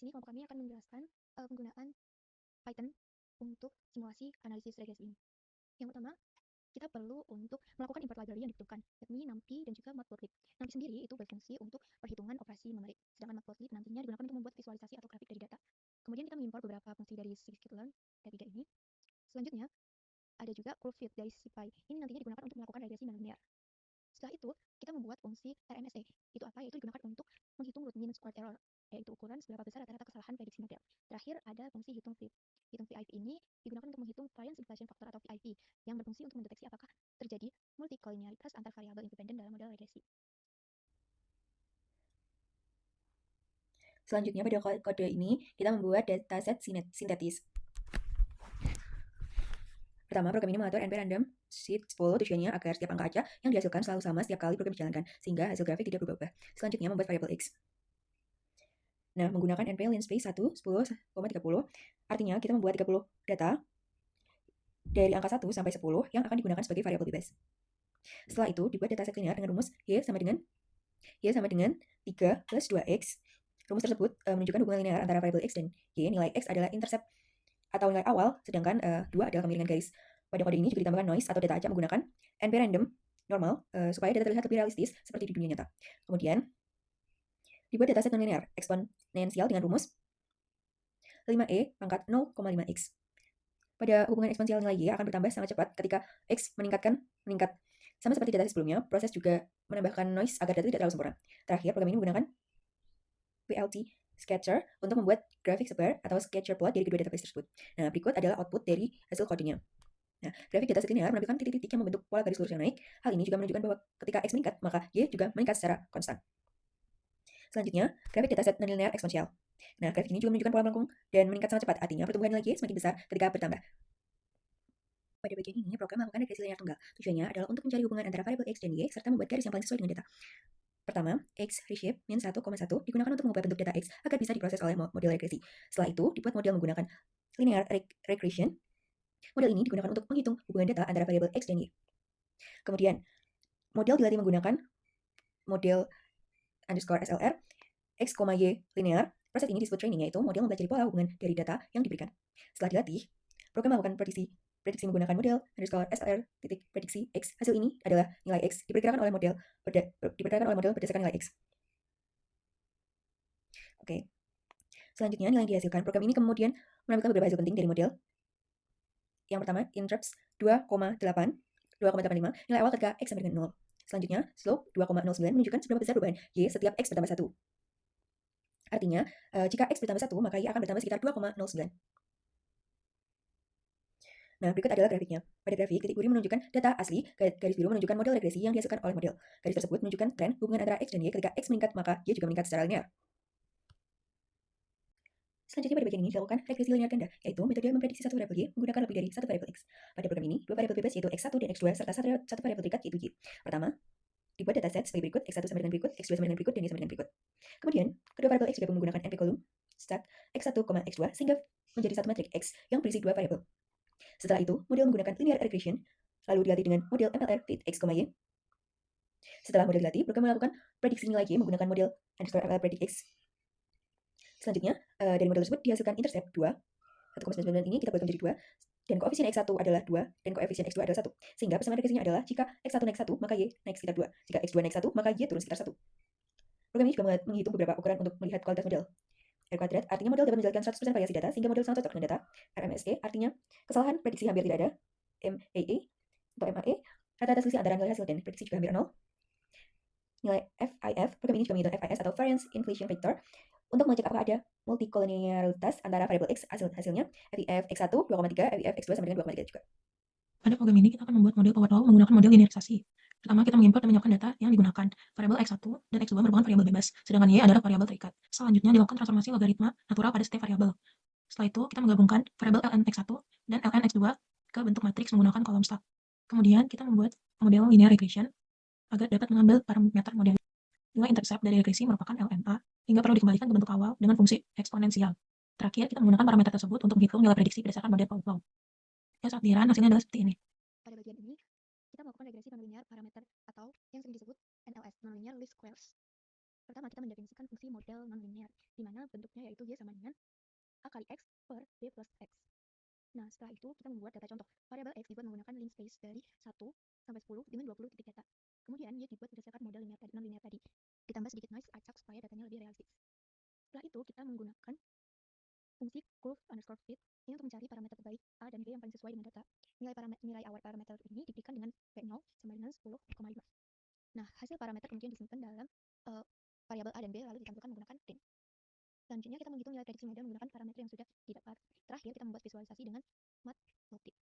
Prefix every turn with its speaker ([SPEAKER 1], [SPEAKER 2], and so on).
[SPEAKER 1] sini kelompok kami akan menjelaskan penggunaan Python untuk simulasi analisis regresi ini. Yang pertama, kita perlu untuk melakukan import library yang dibutuhkan, yakni NumPy dan juga Matplotlib. NumPy sendiri itu berfungsi untuk perhitungan operasi numerik, sedangkan Matplotlib nantinya digunakan untuk membuat visualisasi atau grafik dari data. Kemudian kita mengimpor beberapa fungsi dari scikit-learn T3 ini. Selanjutnya, ada juga curvefit dari SciPy. Ini nantinya digunakan untuk melakukan regresi nonlinear. Setelah itu, kita membuat fungsi RMSE. Itu apa? Yaitu digunakan untuk menghitung root mean squared error, yaitu ukuran seberapa besar rata-rata kesalahan prediksi model. Terakhir, ada fungsi hitung VIP. Hitung VIP ini digunakan untuk menghitung variance inflation factor atau VIP, yang berfungsi untuk mendeteksi apakah terjadi multikolinearitas antar variabel independen dalam model regresi.
[SPEAKER 2] Selanjutnya pada kode ini kita membuat dataset sintetis. Pertama, program ini mengatur NP random seed 10 tujuannya agar setiap angka acak yang dihasilkan selalu sama setiap kali program dijalankan, sehingga hasil grafik tidak berubah-ubah. Selanjutnya, membuat variabel X. Nah, menggunakan NP linspace 1, 10,30, artinya kita membuat 30 data dari angka 1 sampai 10 yang akan digunakan sebagai variabel bebas. Setelah itu, dibuat dataset linear dengan rumus Y sama dengan 3 plus 2X. Rumus tersebut menunjukkan hubungan linear antara variabel X dan Y. Nilai X adalah intercept atau nilai awal, sedangkan 2 adalah kemiringan garis. Pada kode ini juga ditambahkan noise atau data acak menggunakan NP random normal supaya data terlihat lebih realistis seperti di dunia nyata. Kemudian, dibuat dataset nonlinear eksponensial dengan rumus 5e pangkat 0,5x. Pada hubungan eksponensial nilai Y akan bertambah sangat cepat ketika X meningkat. Sama seperti dataset sebelumnya, proses juga menambahkan noise agar data tidak terlalu sempurna. Terakhir, program ini menggunakan VLT Sketcher untuk membuat grafik sebar atau scatter plot dari kedua database tersebut. Nah, berikut adalah output dari hasil kodenya. Nah, grafik dataset linear menampilkan titik-titik yang membentuk pola garis lurus yang naik. Hal ini juga menunjukkan bahwa ketika X meningkat, maka Y juga meningkat secara konstan. Selanjutnya, grafik dataset nonlinear eksponensial. Nah, grafik ini juga menunjukkan pola melengkung dan meningkat sangat cepat, artinya pertumbuhan nilai Y semakin besar ketika bertambah. Pada bagian ini, program melakukan regresi linear tunggal. Tujuannya adalah untuk mencari hubungan antara variabel X dan Y, serta membuat garis yang paling sesuai dengan data. Pertama, X reshape min 1,1 digunakan untuk mengubah bentuk data X agar bisa diproses oleh model regresi. Setelah itu, dibuat model menggunakan linear regression. Model ini digunakan untuk menghitung hubungan data antara variabel X dan Y. Kemudian, model dilatih menggunakan model _SLR X, Y linear. Proses ini disebut training, yaitu model mempelajari pola hubungan dari data yang diberikan. Setelah dilatih, program melakukan prediksi menggunakan model _SLR prediksi X. Hasil ini adalah nilai X diperkirakan oleh model berdasarkan nilai X. Oke. Selanjutnya, nilai yang dihasilkan. Program ini kemudian menampilkan beberapa hasil penting dari model. Yang pertama, intercepts 2,85, nilai awal ketika X sama dengan 0. Selanjutnya, slope 2,09 menunjukkan seberapa besar perubahan Y setiap X bertambah 1. Artinya, jika X bertambah 1, maka Y akan bertambah sekitar 2,09. Nah, berikut adalah grafiknya. Pada grafik, titik biru menunjukkan data asli, garis biru menunjukkan model regresi yang dihasilkan oleh model. Garis tersebut menunjukkan tren hubungan antara X dan Y. Ketika X meningkat, maka Y juga meningkat secara linear. Selanjutnya pada bagian ini dilakukan regresi linear ganda, yaitu metode memprediksi satu variabel Y menggunakan lebih dari satu variabel X. Pada program ini, dua variabel bebas yaitu X1 dan X2 serta satu variabel terikat yaitu Y. Pertama, dibuat dataset sebagai berikut, X1 sama dengan berikut, X2 sama dengan berikut, dan Y sama dengan berikut. Kemudian, kedua variabel X digabung menggunakan NP column, stack X1, X2, sehingga menjadi satu matrik X yang berisi dua variabel. Setelah itu, model menggunakan linear regression, lalu dilatih dengan model MLR fit X, Y. Setelah model dilatih, program melakukan prediksi nilai Y menggunakan model _MLR predict X. Selanjutnya, dari model tersebut dihasilkan intercept 2, 1,99 ini kita bagi menjadi 2, dan koefisien X1 adalah 2, dan koefisien X2 adalah 1. Sehingga persamaan regresinya adalah jika X1 naik 1, maka Y naik sekitar 2. Jika X2 naik 1, maka Y turun sekitar 1. Program ini juga menghitung beberapa ukuran untuk melihat kualitas model. R kuadrat artinya model dapat menjelaskan 100% variasi data, sehingga model sangat cocok dengan data. RMSE artinya kesalahan prediksi hampir tidak ada. MAE atau MAE, rata-rata selisih antara nilai hasil dan prediksi juga hampir 0. Nilai FIF, program ini juga menghitung FIS atau Variance Inflation Factor, untuk mengecek apakah ada multikolinearitas antara variabel X. Hasilnya FIF X1 2,3, FIF X2 sama dengan 2,3 juga.
[SPEAKER 3] Pada program ini kita akan membuat model power law menggunakan model linearisasi. Pertama, kita mengimport dan menyiapkan data yang digunakan. Variabel X1 dan X2 merupakan variabel bebas, sedangkan Y adalah variabel terikat. Selanjutnya dilakukan transformasi logaritma natural pada setiap variabel. Setelah itu, kita menggabungkan variabel ln X1 dan ln X2 ke bentuk matriks menggunakan kolom stack. Kemudian kita membuat model linear regression agar dapat mengambil parameter model. Nilai intercept dari regresi merupakan LNA, hingga perlu dikembalikan ke bentuk awal dengan fungsi eksponensial. Terakhir, kita menggunakan parameter tersebut untuk menghitung nilai prediksi berdasarkan model power law. Ya, saat dirun, hasilnya adalah seperti ini.
[SPEAKER 1] Pada bagian ini, kita melakukan regresi nonlinear parameter atau yang sering disebut NLS, nonlinear least squares. Pertama, kita mendefinisikan fungsi model nonlinear, di mana bentuknya yaitu Y sama dengan A kali X per B plus X. Nah, setelah itu kita membuat data contoh. Variabel X dibuat menggunakan link space dari 1 sampai 10 dengan 20 titik data. Kemudian Y dibuat berdasarkan model nonlinear tadi. Ditambah sedikit noise acak supaya datanya lebih realistis. Setelah itu kita menggunakan fungsi curve_fit ini untuk mencari parameter terbaik A dan B yang paling sesuai dengan data. Nilai awal parameter ini diberikan dengan V0 sama dengan 10,5. Nah, hasil parameter kemudian disimpan dalam variabel A dan B lalu ditampilkan menggunakan print. Selanjutnya kita menghitung nilai prediksi model menggunakan parameter yang sudah didapat. Terakhir kita membuat visualisasi dengan matplotlib.